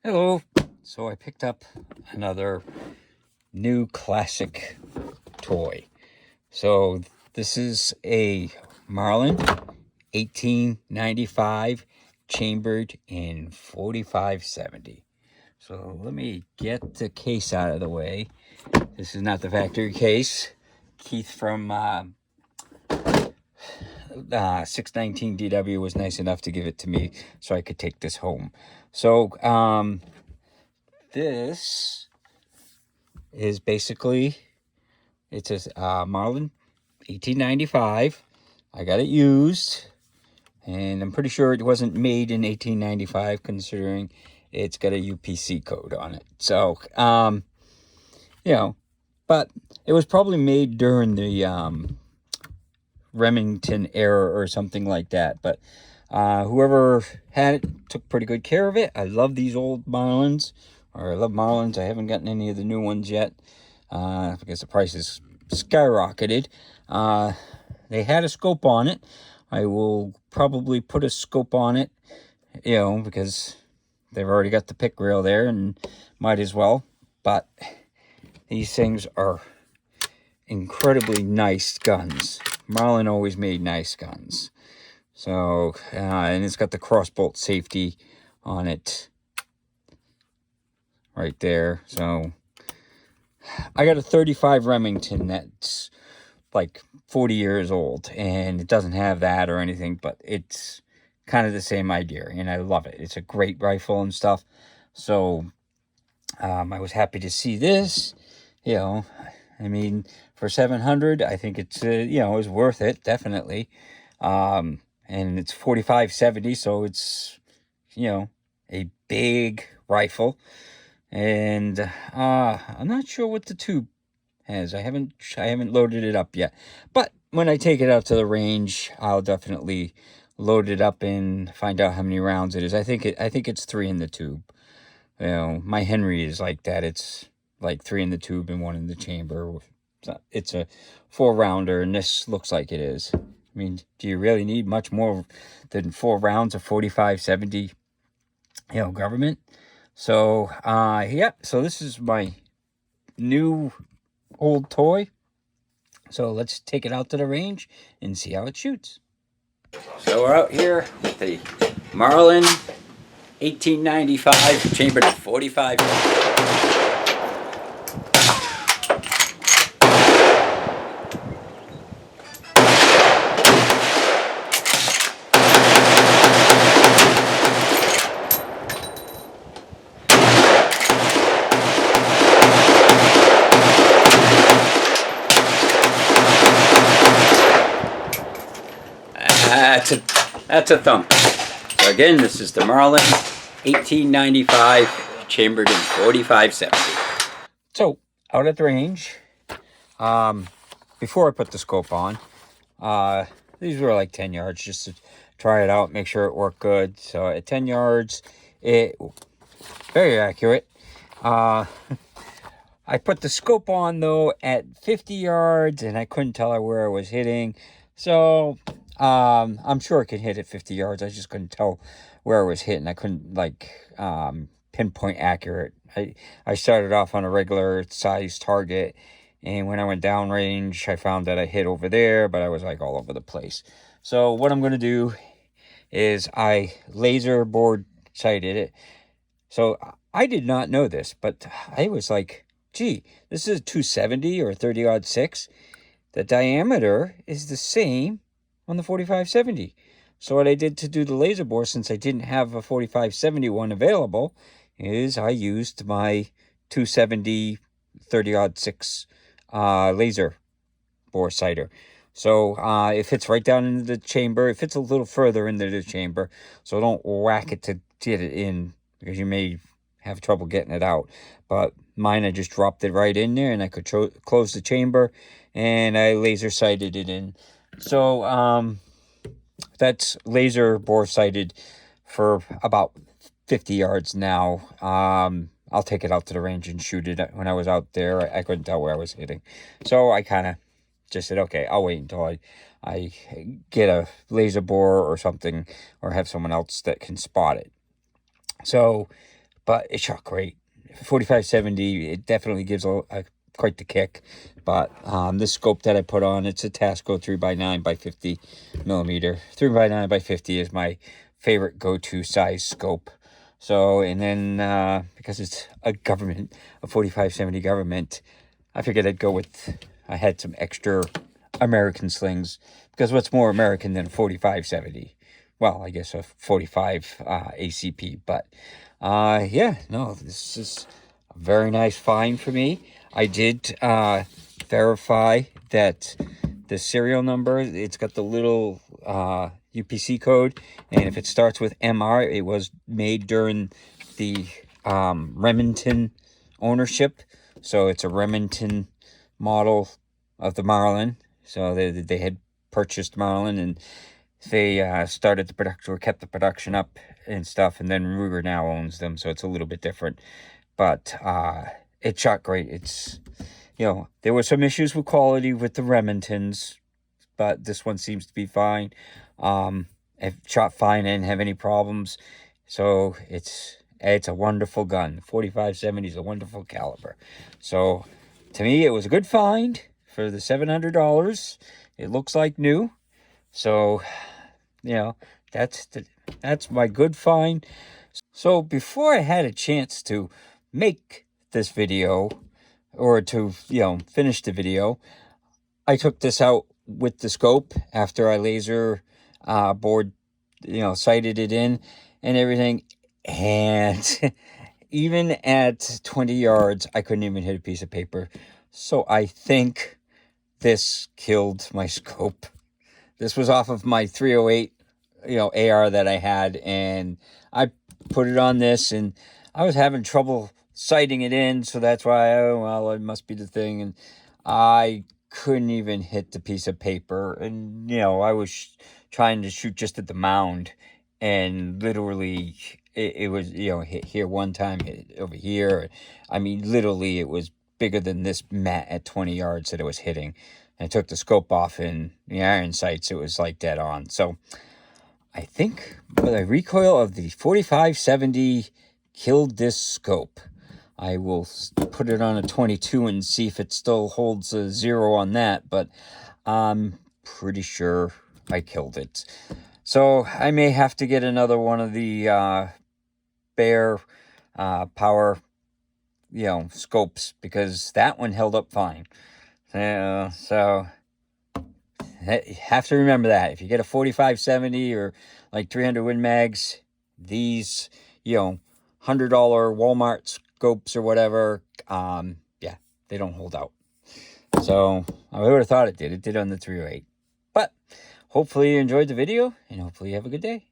Hello. So I picked up another new classic toy. So this is a Marlin 1895 chambered in 4570. So let me get the case out of the way. This is not the factory case. Keith from 619 DW was nice enough to give it to me so I could take this home. So this is basically, it's a Marlin 1895. I got it used, and I'm pretty sure it wasn't made in 1895, considering it's got a UPC code on it. So, but it was probably made during the Remington era or something like that. But whoever had it took pretty good care of it. I love these old Marlins, or I love Marlins. I haven't gotten any of the new ones yet because the price is skyrocketed. They had a scope on it. I will probably put a scope on it, because they've already got the pick rail there, and might as well. But these things are incredibly nice guns. Marlin always made nice guns. So, and it's got the crossbolt safety on it right there. So, I got a 35 Remington that's like 40 years old, and it doesn't have that or anything, but it's kind of the same idea, and I love it. It's a great rifle and stuff. So, I was happy to see this. I mean, for 700, I think it's it's worth it, definitely. And it's 4570, so it's a big rifle, and I'm not sure what the tube has. I haven't loaded it up yet, but when I take it out to the range, I'll definitely load it up and find out how many rounds it is. I think it's 3 in the tube. My Henry is like that. It's like 3 in the tube and 1 in the chamber. It's a 4-rounder, and this looks like it is. I mean, do you really need much more than 4 rounds of 4570, government? So, so this is my new old toy. So let's take it out to the range and see how it shoots. So we're out here with the Marlin 1895 chambered at 45. That's a thump. So again, this is the Marlin 1895 chambered in 4570. So out at the range, before I put the scope on, these were like 10 yards just to try it out, make sure it worked good. So at 10 yards, it very accurate. I put the scope on though at 50 yards, and I couldn't tell where I was hitting. So I'm sure it could hit at 50 yards. I just couldn't tell where I was hitting. I couldn't pinpoint accurate. I started off on a regular size target, and when I went downrange, I found that I hit over there, but I was like all over the place. So what I'm going to do is I laser board sighted it. So I did not know this, but I was like, gee, this is a 270 or 30-06. The diameter is the same on the 4570. So what I did to do the laser bore, since I didn't have a 4570 one available, is I used my 270 30-06 laser bore sighter. So it fits right down into the chamber. It fits a little further into the chamber, so don't whack it to get it in, because you may have trouble getting it out. But mine, I just dropped it right in there, and I could close the chamber, and I laser sighted it in. So that's laser bore sighted for about 50 yards now. I'll take it out to the range and shoot it. When I was out there, I couldn't tell where I was hitting, so I kind of just said, okay, I'll wait until I get a laser bore or something, or have someone else that can spot it. So but it shot great. 45-70, it definitely gives quite the kick. But this scope that I put on, it's a Tasco 3x9 by 50 millimeter. 3x9 by 50 is my favorite go-to size scope. So, and then because it's a 45-70 government, I figured I'd go with, I had some extra American slings, because what's more American than a 45-70? Well, I guess a 45 ACP, but yeah, no, this is a very nice find for me. I did verify that the serial number, it's got the little UPC code, and if it starts with MR, it was made during the Remington ownership. So it's a Remington model of the Marlin. So they had purchased Marlin, and they started the production, or kept the production up and stuff, and then Ruger now owns them, so it's a little bit different. But it shot great. It's, there were some issues with quality with the Remingtons, but this one seems to be fine. It shot fine, I didn't have any problems. So it's a wonderful gun. 45-70 is a wonderful caliber. So to me, it was a good find for the $700. It looks like new. So, that's my good find. So before I had a chance to make this video, or to, finish the video, I took this out with the scope after I laser board, sighted it in and everything. And even at 20 yards, I couldn't even hit a piece of paper. So I think this killed my scope. This was off of my 308, AR that I had, and I put it on this, and I was having trouble sighting it in, so that's why, it must be the thing, and I couldn't even hit the piece of paper, and, I was trying to shoot just at the mound, and literally, it was, hit here one time, hit over here. I mean, literally, it was bigger than this mat at 20 yards that it was hitting. I took the scope off, in the iron sights, it was like dead on. So I think the recoil of the 45-70 killed this scope. I will put it on a 22 and see if it still holds a 0 on that, but I'm pretty sure I killed it. So I may have to get another one of the Bear power, scopes, because that one held up fine. So you have to remember that if you get a 45-70 or like 300 Win Mags, these, $100 Walmart scopes or whatever, yeah, they don't hold out. So I would have thought it did. It did on the 308. But hopefully you enjoyed the video, and hopefully you have a good day.